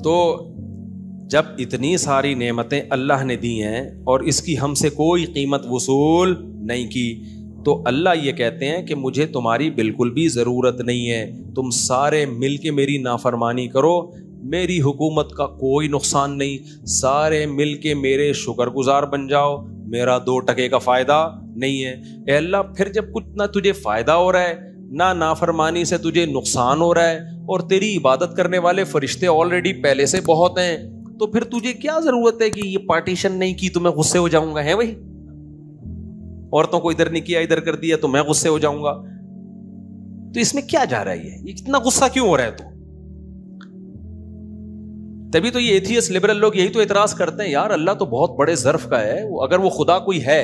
تو جب اتنی ساری نعمتیں اللہ نے دی ہیں اور اس کی ہم سے کوئی قیمت وصول نہیں کی، تو اللہ یہ کہتے ہیں کہ مجھے تمہاری بالکل بھی ضرورت نہیں ہے، تم سارے مل کے میری نافرمانی کرو، میری حکومت کا کوئی نقصان نہیں، سارے مل کے میرے شکر گزار بن جاؤ، میرا 2 ٹکے کا فائدہ نہیں ہے۔ اے اللہ، پھر جب کچھ نہ تجھے فائدہ ہو رہا ہے نہ نافرمانی سے تجھے نقصان ہو رہا ہے، اور تیری عبادت کرنے والے فرشتے آلریڈی پہلے سے بہت ہیں، تو پھر تجھے کیا ضرورت ہے کہ یہ پارٹیشن نہیں کی تو میں غصے ہو جاؤں گا؟ ہے بھائی، عورتوں کو ادھر نہیں کیا ادھر کر دیا تو میں غصے ہو جاؤں گا؟ تو اس میں کیا جا رہا ہے؟ یہ اتنا غصہ کیوں ہو رہا ہے؟ تو تبھی تو یہ ایتھیسٹ لبرل لوگ یہی تو اعتراض کرتے ہیں، یار اللہ تو بہت بڑے ظرف کا ہے، اگر وہ خدا کوئی ہے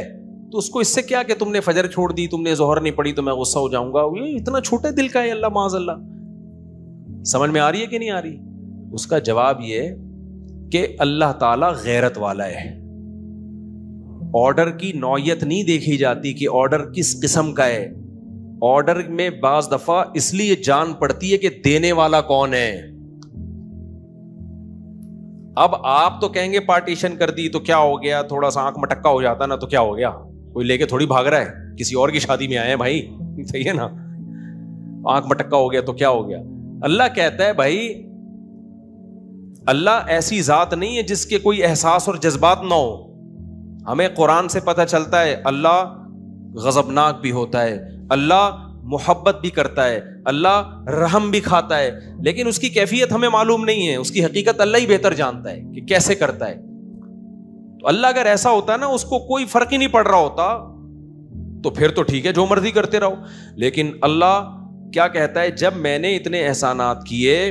تو اس کو اس سے کیا کہ تم نے فجر چھوڑ دی، تم نے ظہر نہیں پڑھی تو میں غصہ ہو جاؤں گا؟ یہ اتنا چھوٹے دل کا ہے اللہ، معاذ اللہ۔ سمجھ میں آ رہی ہے کہ نہیں آ رہی؟ اس کا جواب یہ کہ اللہ تعالیٰ غیرت والا ہے۔ آرڈر کی نوعیت نہیں دیکھی جاتی کہ آرڈر کس قسم کا ہے، آرڈر میں بعض دفعہ اس لیے جان پڑتی ہے کہ دینے والا کون ہے۔ اب آپ تو کہیں گے پارٹیشن کر دی تو کیا ہو گیا، تھوڑا سا آنکھ مٹکا ہو جاتا نا تو کیا ہو گیا، کوئی لے کے تھوڑی بھاگ رہا ہے، کسی اور کی شادی میں آئے ہیں بھائی، صحیح ہے نا، آنکھ مٹکا ہو گیا تو کیا ہو گیا۔ اللہ کہتا ہے بھائی، اللہ ایسی ذات نہیں ہے جس کے کوئی احساس اور جذبات نہ ہو۔ ہمیں قرآن سے پتہ چلتا ہے اللہ غضبناک بھی ہوتا ہے، اللہ محبت بھی کرتا ہے، اللہ رحم بھی کھاتا ہے، لیکن اس کی کیفیت ہمیں معلوم نہیں ہے، اس کی حقیقت اللہ ہی بہتر جانتا ہے کہ کیسے کرتا ہے۔ تو اللہ اگر ایسا ہوتا نا، اس کو کوئی فرق ہی نہیں پڑ رہا ہوتا، تو پھر تو ٹھیک ہے جو مرضی کرتے رہو، لیکن اللہ کیا کہتا ہے، جب میں نے اتنے احسانات کیے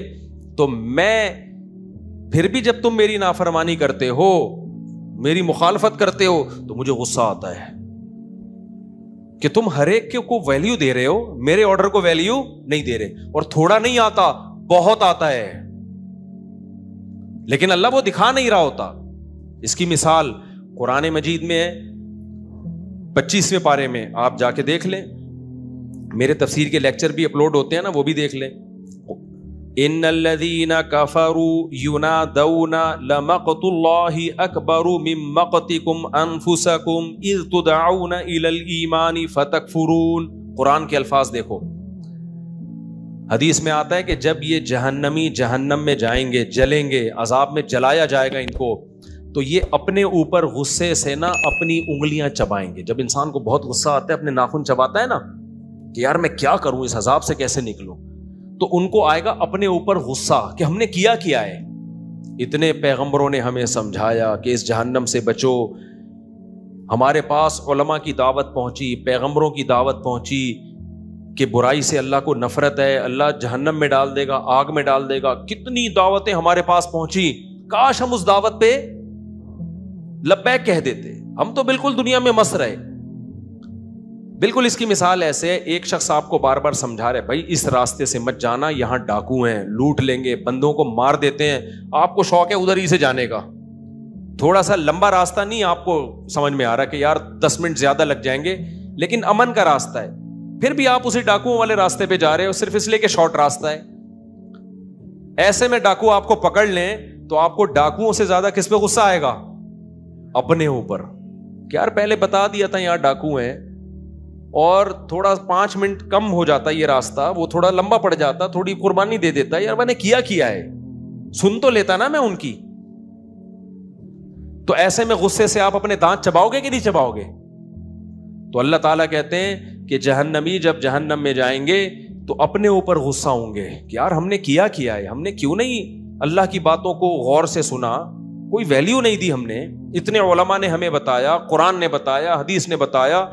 تو میں پھر بھی جب تم میری نافرمانی کرتے ہو، میری مخالفت کرتے ہو، تو مجھے غصہ آتا ہے کہ تم ہر ایک کو ویلیو دے رہے ہو، میرے آرڈر کو ویلیو نہیں دے رہے، اور تھوڑا نہیں آتا، بہت آتا ہے، لیکن اللہ وہ دکھا نہیں رہا ہوتا۔ اس کی مثال قرآن مجید میں ہے، 25ویں پارے میں، آپ جا کے دیکھ لیں، میرے تفسیر کے لیکچر بھی اپلوڈ ہوتے ہیں نا، وہ بھی دیکھ لیں۔ ان الذین کفروا ینادون لمقت اللہ اکبر من مقتکم انفسکم اذ تدعون الی الایمان فتکفرون۔ قرآن کے الفاظ دیکھو، حدیث میں آتا ہے کہ جب یہ جہنمی جہنم میں جائیں گے، جلیں گے، عذاب میں جلایا جائے گا ان کو، تو یہ اپنے اوپر غصے سے نا اپنی انگلیاں چبائیں گے۔ جب انسان کو بہت غصہ آتا ہے، اپنے ناخن چباتا ہے نا کہ یار میں کیا کروں، اس عذاب سے کیسے نکلوں، تو ان کو آئے گا اپنے اوپر غصہ کہ ہم نے کیا ہے۔ اتنے پیغمبروں نے ہمیں سمجھایا کہ اس جہنم سے بچو، ہمارے پاس علماء کی دعوت پہنچی، پیغمبروں کی دعوت پہنچی کہ برائی سے اللہ کو نفرت ہے، اللہ جہنم میں ڈال دے گا، آگ میں ڈال دے گا، کتنی دعوتیں ہمارے پاس پہنچی، کاش ہم اس دعوت پہ لبیک کہہ دیتے، ہم تو بالکل دنیا میں مست رہے۔ بالکل اس کی مثال ایسے، ایک شخص آپ کو بار بار سمجھا رہے بھائی اس راستے سے مت جانا، یہاں ڈاکو ہیں، لوٹ لیں گے، بندوں کو مار دیتے ہیں، آپ کو شوق ہے ادھر ہی سے جانے کا، تھوڑا سا لمبا راستہ نہیں آپ کو سمجھ میں آ رہا کہ یار 10 منٹ زیادہ لگ جائیں گے، لیکن امن کا راستہ ہے، پھر بھی آپ اسی ڈاکوؤں والے راستے پہ جا رہے ہو صرف اس لیے کہ شارٹ راستہ ہے۔ ایسے میں ڈاکو آپ کو پکڑ لیں تو آپ کو ڈاکوؤں سے زیادہ کس پہ غصہ آئے گا؟ اپنے اوپر، کہ یار پہلے بتا دیا تھا یہاں ڈاکو ہیں، اور تھوڑا 5 منٹ کم ہو جاتا یہ راستہ، وہ تھوڑا لمبا پڑ جاتا، تھوڑی قربانی دے دیتا، یار میں نے کیا ہے، سن تو لیتا نا میں ان کی۔ تو ایسے میں غصے سے آپ اپنے دانت چباؤ گے کہ نہیں چباؤ گے؟ تو اللہ تعالیٰ کہتے ہیں کہ جہنمی جب جہنم میں جائیں گے تو اپنے اوپر غصہ ہوں گے کہ یار ہم نے کیا ہے، ہم نے کیوں نہیں اللہ کی باتوں کو غور سے سنا، کوئی ویلیو نہیں دی ہم نے، اتنے علماء نے ہمیں بتایا، قرآن نے بتایا، حدیث نے بتایا،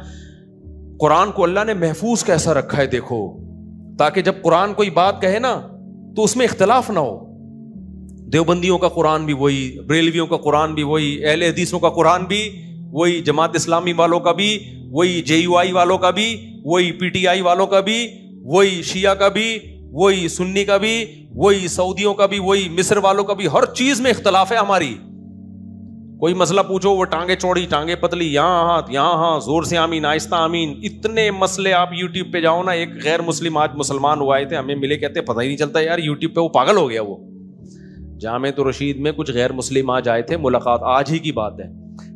قرآن کو اللہ نے محفوظ کیسا رکھا ہے دیکھو، تاکہ جب قرآن کوئی بات کہے نا تو اس میں اختلاف نہ ہو۔ دیوبندیوں کا قرآن بھی وہی، بریلویوں کا قرآن بھی وہی، اہل حدیثوں کا قرآن بھی وہی، جماعت اسلامی والوں کا بھی وہی، JUI والوں کا بھی وہی، PTI والوں کا بھی وہی، شیعہ کا بھی وہی، سنی کا بھی وہی، سعودیوں کا بھی وہی، مصر والوں کا بھی، ہر چیز میں اختلاف ہے ہماری۔ کوئی مسئلہ پوچھو وہ ٹانگیں چوڑی ٹانگیں پتلی، یہاں ہاتھ یہاں ہاں، زور سے آمین آہستہ آمین، اتنے مسئلے۔ آپ یوٹیوب پہ جاؤ نا، ایک غیر مسلم آج مسلمان ہوا آئے تھے، ہمیں ملے، کہتے پتہ ہی نہیں چلتا یار یوٹیوب پہ وہ پاگل ہو گیا، وہ جامعۃ الرشید میں کچھ غیر مسلم آج آئے تھے, ملاقات آج ہی کی بات ہے,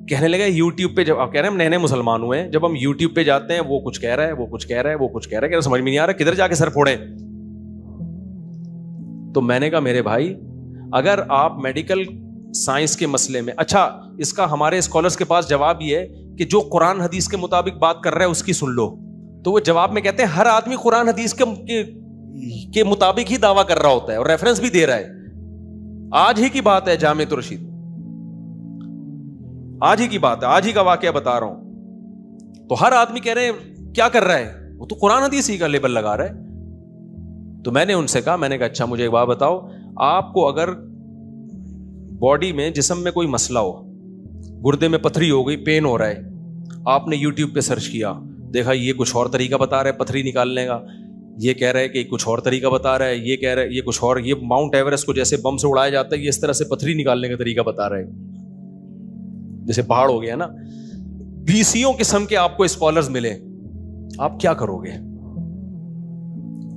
کہنے لگا یوٹیوب پہ, جب آپ کہہ رہے ہیں ہم نئے نئے مسلمان ہوئے ہیں, جب ہم یوٹیوب پہ جاتے ہیں وہ کچھ کہہ رہا ہے, وہ کچھ کہہ رہا ہے, وہ کچھ کہہ رہا ہے, کہ سمجھ میں نہیں آ رہا کدھر جا کے سر پھوڑیں. تو میں نے کہا میرے بھائی اگر آپ میڈیکل سائنس کے مسئلے میں, اچھا اس کا ہمارے اسکالرس کے پاس جواب یہ ہے کہ جو قرآن حدیث کے مطابق بات کر رہا ہے اس کی سن لو. تو وہ جواب میں کہتے ہیں ہر آدمی قرآن حدیث کے مطابق ہی دعویٰ کر رہا ہوتا ہے اور ریفرنس بھی دے رہا ہے. آج ہی کی بات ہے جامعۃ الرشید, آج ہی کی بات ہے, آج ہی کا واقعہ بتا رہا ہوں. تو ہر آدمی کہہ رہے ہیں کیا کر رہا ہے, وہ تو قرآن حدیث ہی کا لیبل لگا رہا ہے. تو میں نے ان سے کہا, میں نے کہا اچھا مجھے ایک بات بتاؤ, آپ کو اگر باڈی میں جسم میں کوئی مسئلہ ہو, گردے میں پتھری ہو گئی, پین ہو رہا ہے, آپ نے یوٹیوب پہ سرچ کیا, دیکھا یہ کچھ اور طریقہ بتا رہا ہے پتھری نکالنے کا, یہ کہہ رہا ہے کہ کچھ اور طریقہ بتا رہا ہے, یہ کہہ رہا ہے یہ کچھ اور, یہ ماؤنٹ ایوریسٹ کو جیسے بم سے اڑایا جاتا ہے یہ اس طرح سے پتھری نکالنے کا طریقہ بتا رہا ہے, جیسے پہاڑ ہو گیا نا. 20 قسم کے آپ کو اسکالرز ملے, آپ کیا کرو گے؟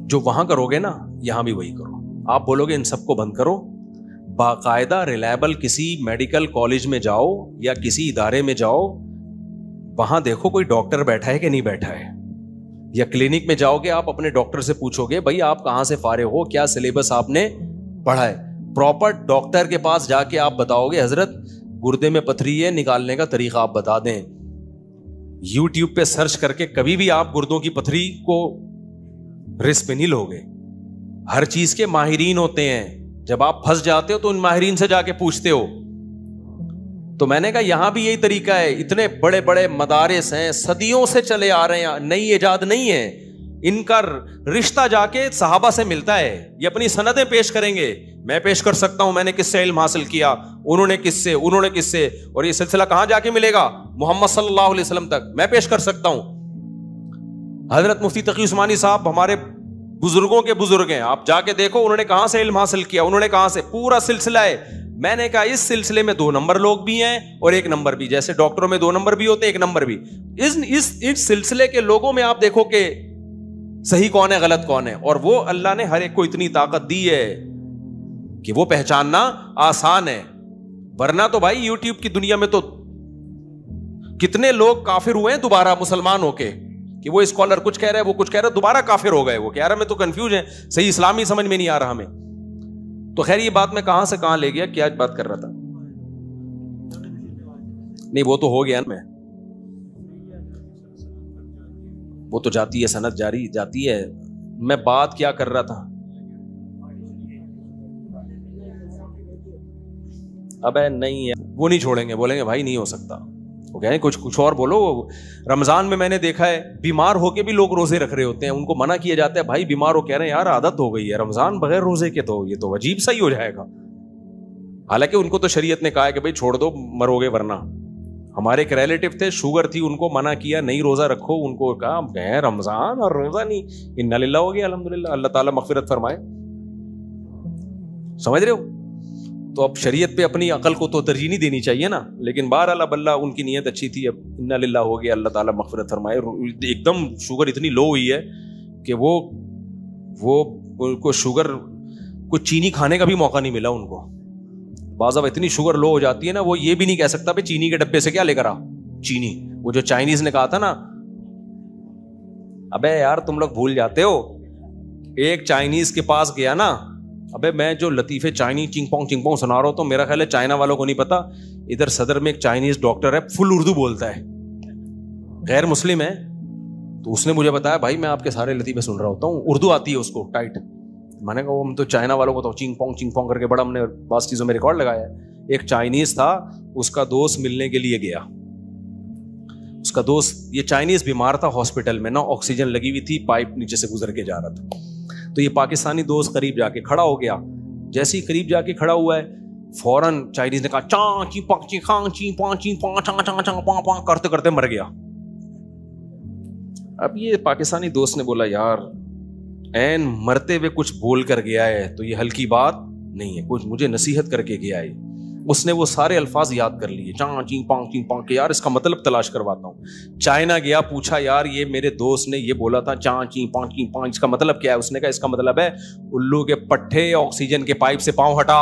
جو وہاں کرو گے نا یہاں بھی وہی کرو. آپ بولو گے ان سب کو بند کرو, باقاعدہ ریلائبل کسی میڈیکل کالج میں جاؤ یا کسی ادارے میں جاؤ, وہاں دیکھو کوئی ڈاکٹر بیٹھا ہے کہ نہیں بیٹھا ہے, یا کلینک میں جاؤ گے آپ اپنے ڈاکٹر سے پوچھو گے بھائی آپ کہاں سے فارغ ہو, کیا سلیبس آپ نے پڑھا ہے. پراپر ڈاکٹر کے پاس جا کے آپ بتاؤ گے حضرت گردے میں پتھری ہے, نکالنے کا طریقہ آپ بتا دیں. یوٹیوب پہ سرچ کر کے کبھی بھی آپ گردوں کی پتھری کو رسک پہ نہیں لو گے. ہر چیز کے ماہرین ہوتے ہیں, جب آپ پھنس جاتے ہو تو ان ماہرین سے جا کے پوچھتے ہو. تو میں نے کہا یہاں بھی یہی طریقہ ہے, اتنے بڑے بڑے مدارس ہیں صدیوں سے چلے آ رہے ہیں, نئی ایجاد نہیں ہے, ان کا رشتہ جا کے صحابہ سے ملتا ہے. یہ اپنی سندیں پیش کریں گے, میں پیش کر سکتا ہوں میں نے کس سے علم حاصل کیا, انہوں نے کس سے, انہوں نے کس سے, اور یہ سلسلہ کہاں جا کے ملے گا, محمد صلی اللہ علیہ وسلم تک میں پیش کر سکتا ہوں. حضرت مفتی تقی عثمانی صاحب ہمارے بزرگوں کے بزرگ ہیں, آپ جا کے دیکھو انہوں نے کہاں سے علم حاصل کیا, انہوں نے کہاں سے, پورا سلسلہ ہے. میں نے کہا اس سلسلے میں 2 نمبر لوگ بھی ہیں اور 1 نمبر بھی, جیسے ڈاکٹروں میں 2 نمبر بھی ہوتے ہیں 1 نمبر بھی. اس سلسلے کے لوگوں میں آپ دیکھو کہ صحیح کون ہے غلط کون ہے, اور وہ اللہ نے ہر ایک کو اتنی طاقت دی ہے کہ وہ پہچاننا آسان ہے. ورنہ تو بھائی یوٹیوب کی دنیا میں تو کتنے لوگ کافر ہوئے ہیں دوبارہ مسلمان ہو کے, کہ وہ اسکالر کچھ کہہ رہا ہے وہ کچھ کہہ رہا ہے, دوبارہ کافر ہو گئے. وہ کہہ رہا ہے میں تو کنفیوز ہے, صحیح اسلامی سمجھ میں نہیں آ رہا ہمیں. تو خیر یہ بات میں کہاں سے کہاں لے گیا, کیا بات کر رہا تھا, نہیں وہ تو ہو گیا میں, وہ تو جاتی ہے سند جاری جاتی ہے. میں بات کیا کر رہا تھا, اب نہیں ہے وہ نہیں چھوڑیں گے, بولیں گے بھائی نہیں ہو سکتا, وہ کہیں کچھ اور بولو. رمضان میں نے دیکھا ہے بیمار ہو کے بھی لوگ روزے رکھ رہے ہوتے ہیں, ان کو منع کیا جاتا ہے بھائی بیمار ہو, کہہ رہے ہیں یار عادت ہو گئی ہے رمضان بغیر روزے کے, تو یہ تو عجیب سا ہی ہو جائے گا. حالانکہ ان کو تو شریعت نے کہا ہے کہ بھائی چھوڑ دو مرو گے ورنہ. ہمارے ایک ریلیٹو تھے شوگر تھی, ان کو منع کیا نہیں روزہ رکھو, ان کو کہا گئے رمضان اور روزہ نہیں, انا للہ ہو گیا الحمدللہ, اللہ تعالیٰ مغفرت فرمائے. سمجھ رہے ہو؟ تو اب شریعت پہ اپنی عقل کو تو ترجیح نہیں دینی چاہیے نا, لیکن بہرحال اب اللہ ان کی نیت اچھی تھی, اب انا للہ ہو گیا اللہ تعالیٰ مغفرت فرمائے. ایک دم شوگر اتنی لو ہوئی ہے کہ وہ کو شوگر کو چینی کھانے کا بھی موقع نہیں ملا ان کو. بعض اب اتنی شوگر لو ہو جاتی ہے نا, وہ یہ بھی نہیں کہہ سکتا بھائی چینی کے ڈبے سے کیا لے کر آ چینی. وہ جو چائنیز نے کہا تھا نا, ابے یار تم لوگ بھول جاتے ہو, ایک چائنیز کے پاس گیا نا, ابے میں جو لطیفے چائنی چنگ پونگ سنا رہا ہوں تو میرا خیال ہے چائنا والوں کو نہیں پتا, ادھر صدر میں ایک چائنیز ڈاکٹر ہے فل اردو بولتا ہے, غیر مسلم ہے, تو اس نے مجھے بتایا بھائی میں آپ کے سارے لطیفے سن رہا ہوتا ہوں, اردو آتی ہے اس کو ٹائٹ. میں نے کہا وہ ہم تو چائنا والوں کو تو چنگ پونگ کر کے بڑا ہم نے بعض چیزوں میں ریکارڈ لگایا ہے. ایک چائنیز تھا, اس کا دوست ملنے کے لیے گیا, اس کا دوست یہ چائنیز بیمار تھا ہاسپٹل میں نا, آکسیجن لگی ہوئی تھی, پائپ نیچے سے گزر کے جا رہا تھا. تو یہ پاکستانی دوست قریب جا کے کھڑا ہو گیا, جیسے ہی قریب جا کے کھڑا ہوا ہے فوراً چائنیز نے کہا چاں چی پاں چی خاں چی پاں چی پاں چاں چاں چاں پاں پاں کرتے کرتے مر گیا. اب یہ پاکستانی دوست نے بولا یار این مرتے ہوئے کچھ بول کر گیا ہے تو یہ ہلکی بات نہیں ہے, کچھ مجھے نصیحت کر کے گیا ہے. اس نے وہ سارے الفاظ یاد کر لیے, چاں چی پاں کہ یار اس کا مطلب تلاش کرواتا ہوں. چائنا گیا, پوچھا یار یہ میرے دوست نے یہ بولا تھا چاں چی پاں اس کا مطلب کیا ہے؟ اس نے کہا اس کا مطلب ہے الو کے پٹھے آکسیجن کے پائپ سے پاؤں ہٹا.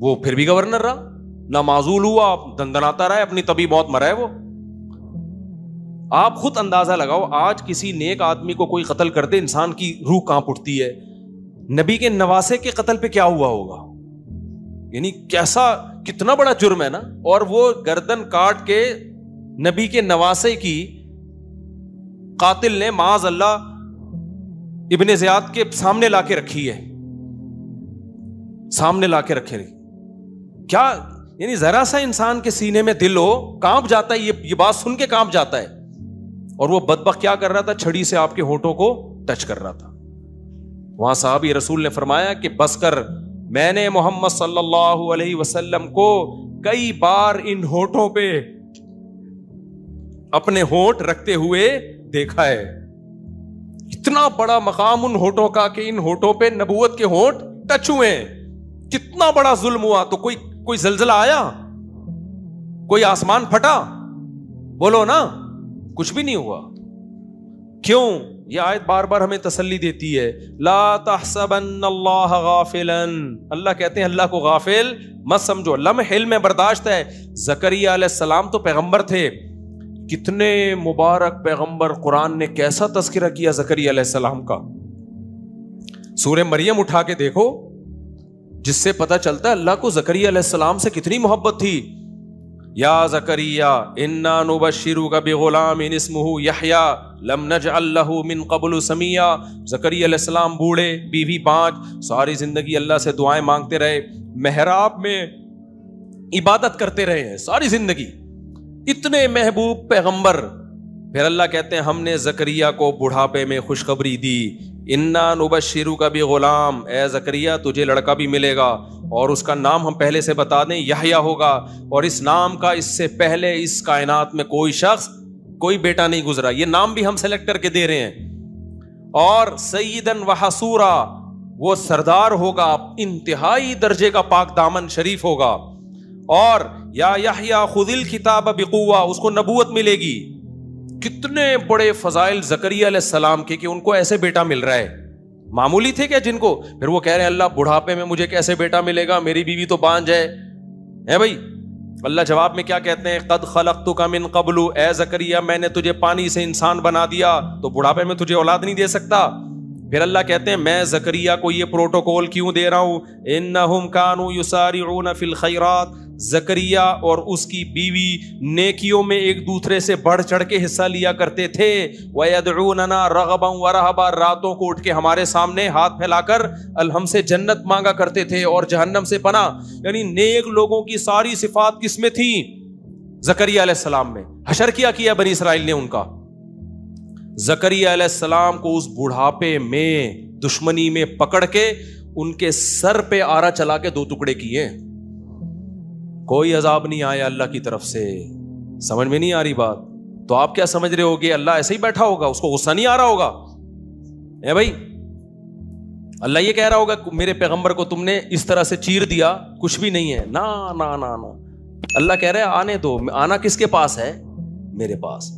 وہ پھر بھی گورنر رہا, نہ معزول ہوا, دندناتا رہا, اپنی طبی موت مرا ہے وہ. آپ خود اندازہ لگاؤ, آج کسی نیک آدمی کو کوئی قتل کر دے, انسان کی روح کانپ اٹھتی ہے. نبی کے نواسے کے قتل پہ کیا ہوا ہوگا؟ یعنی کیسا, کتنا بڑا جرم ہے نا. اور وہ گردن کاٹ کے نبی کے نواسے کی قاتل نے معاذ اللہ ابن زیاد کے سامنے لا کے رکھی ہے, سامنے لا کے رکھے. کیا یعنی ذرا سا انسان کے سینے میں دل ہو, کانپ جاتا ہے, یہ بات سن کے کانپ جاتا ہے. اور وہ بدبخت کیا کر رہا تھا؟ چھڑی سے آپ کے ہونٹوں کو ٹچ کر رہا تھا. وہاں صحابی رسول نے فرمایا کہ بس کر, میں نے محمد صلی اللہ علیہ وسلم کو کئی بار ان ہونٹوں پہ اپنے ہونٹ رکھتے ہوئے دیکھا ہے. اتنا بڑا مقام ان ہونٹوں کا کہ ان ہونٹوں پہ نبوت کے ہونٹ ٹچ ہوئے. کتنا بڑا ظلم ہوا. تو کوئی زلزلہ آیا؟ کوئی آسمان پھٹا؟ بولو نا, کچھ بھی نہیں ہوا. کیوں؟ یہ آیت بار بار ہمیں تسلی دیتی ہے, لا تحسبن اللہ غافلا. اللہ کہتے ہیں اللہ کو غافل مت سمجھو. لمح علم برداشت ہے. زکریا علیہ السلام تو پیغمبر تھے, کتنے مبارک پیغمبر. قرآن نے کیسا تذکرہ کیا زکریا علیہ السلام کا. سورہ مریم اٹھا کے دیکھو, جس سے پتہ چلتا ہے اللہ کو زکریا علیہ السلام سے کتنی محبت تھی. یا زکریا انا نبشرک بغلام اسمہ یحییٰ لم نجعل لہ من قبل سمیہ. زکریا علیہ السلام بوڑھے, بیوی 5, ساری زندگی اللہ سے دعائیں مانگتے رہے, محراب میں عبادت کرتے رہے ہیں ساری زندگی. اتنے محبوب پیغمبر. پھر اللہ کہتے ہیں ہم نے زکریا کو بڑھاپے میں خوشخبری دی. انا نبشرک بغلام, اے زکریا تجھے لڑکا بھی ملے گا, اور اس کا نام ہم پہلے سے بتا دیں یحییٰ ہوگا. اور اس نام کا اس سے پہلے اس کائنات میں کوئی شخص, کوئی بیٹا نہیں گزرا. یہ نام بھی ہم سلیکٹ کر کے دے رہے ہیں. اور سیدن وحصورا, وہ سردار ہوگا, انتہائی درجے کا پاک دامن شریف ہوگا. اور یا یحییٰ خذ الکتاب بقوہ, اس کو نبوت ملے گی. کتنے بڑے فضائل زکریا علیہ السلام کے کہ ان کو ایسے بیٹا مل رہا ہے. معمولی تھے کیا جن کو؟ پھر وہ کہہ رہے ہیں اللہ بڑھاپے میں مجھے کیسے بیٹا ملے گا, میری بیوی تو بانجھ ہے بھائی. اللہ جواب میں کیا کہتے ہیں, قد خلقتک من قبل, اے زکریا میں نے تجھے پانی سے انسان بنا دیا, تو بڑھاپے میں تجھے اولاد نہیں دے سکتا. پھر اللہ کہتے ہیں میں زکریا کو یہ پروٹوکول کیوں دے رہا ہوں, انہم کانوا یسارعون فی الخیرات. زکریا اور اس کی بیوی نیکیوں میں ایک دوسرے سے بڑھ چڑھ کے حصہ لیا کرتے تھے. وَيَدْعُونَنَا رَغَبًا وَرَهَبًا, راتوں کو اٹھ کے ہمارے سامنے ہاتھ پھیلا کر ہم سے جنت مانگا کرتے تھے اور جہنم سے پناہ. یعنی نیک لوگوں کی ساری صفات کس میں تھی؟ زکریا علیہ السلام میں. حشر کیا بنی اسرائیل نے ان کا. زکریا علیہ السلام کو اس بڑھاپے میں دشمنی میں پکڑ کے ان کے سر پہ آرا چلا کے 2 ٹکڑے کیے. کوئی عذاب نہیں آیا اللہ کی طرف سے. سمجھ میں نہیں آ رہی بات؟ تو آپ کیا سمجھ رہے ہوگے اللہ ایسے ہی بیٹھا ہوگا, اس کو غصہ نہیں آ رہا ہوگا؟ اے بھائی, اللہ یہ کہہ رہا ہوگا میرے پیغمبر کو تم نے اس طرح سے چیر دیا, کچھ بھی نہیں ہے. نا نا نا نا, اللہ کہہ رہے آنے دو. آنا کس کے پاس ہے؟ میرے پاس.